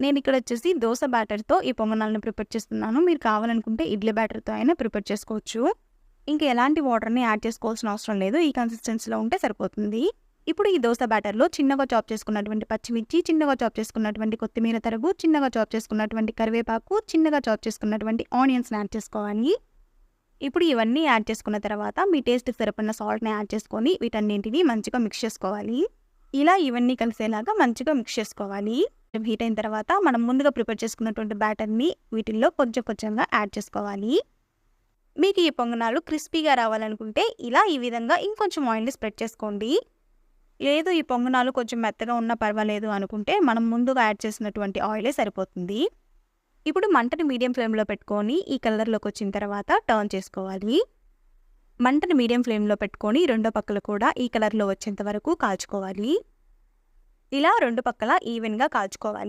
నేను ఇక్కడ వచ్చేసి దోస బ్యాటర్తో ఈ పొంగనాలను ప్రిపేర్ చేస్తున్నాను. మీరు కావాలనుకుంటే ఇడ్లీ బ్యాటర్తో అయినా ప్రిపేర్ చేసుకోవచ్చు. ఇంకా ఎలాంటి వాటర్ని యాడ్ చేసుకోవాల్సిన అవసరం లేదు. ఈ కన్సిస్టెన్సీలో ఉంటే సరిపోతుంది. ఇప్పుడు ఈ దోస బ్యాటర్లో చిన్నగా చాప్ చేసుకున్నటువంటి పచ్చిమిర్చి, చిన్నగా చాప్ చేసుకున్నటువంటి కొత్తిమీర తరుగు, చిన్నగా చాప్ చేసుకున్నటువంటి కరివేపాకు, చిన్నగా చాప్ చేసుకున్నటువంటి ఆనియన్స్ని యాడ్ చేసుకోవాలి. ఇప్పుడు ఇవన్నీ యాడ్ చేసుకున్న తర్వాత మీ టేస్ట్కి సరిపడిన సాల్ట్ని యాడ్ చేసుకొని వీటన్నింటినీ మంచిగా మిక్స్ చేసుకోవాలి. ఇలా ఇవన్నీ కలిసేలాగా మంచిగా మిక్స్ చేసుకోవాలి. హీట్ అయిన తర్వాత మనం ముందుగా ప్రిపేర్ చేసుకున్నటువంటి బ్యాటర్ని వీటిల్లో కొంచెం కొంచెంగా యాడ్ చేసుకోవాలి. మీకు ఈ పొంగనాలు క్రిస్పీగా రావాలనుకుంటే ఇలా ఈ విధంగా ఇంకొంచెం ఆయిల్ని స్ప్రెడ్ చేసుకోండి. లేదు ఈ పొంగనాలు కొంచెం మెత్తగా ఉన్నా పర్వాలేదు అనుకుంటే మనం ముందుగా యాడ్ చేసినటువంటి ఆయిలే సరిపోతుంది. ఇప్పుడు మంటని మీడియం ఫ్లేమ్లో పెట్టుకొని ఈ కలర్లోకి వచ్చిన తర్వాత టర్న్ చేసుకోవాలి. మంటని మీడియం ఫ్లేమ్లో పెట్టుకొని రెండో పక్కలు కూడా ఈ కలర్లో వచ్చేంత వరకు కాల్చుకోవాలి. ఇలా రెండు పక్కల ఈవెన్గా కాల్చుకోవాలి.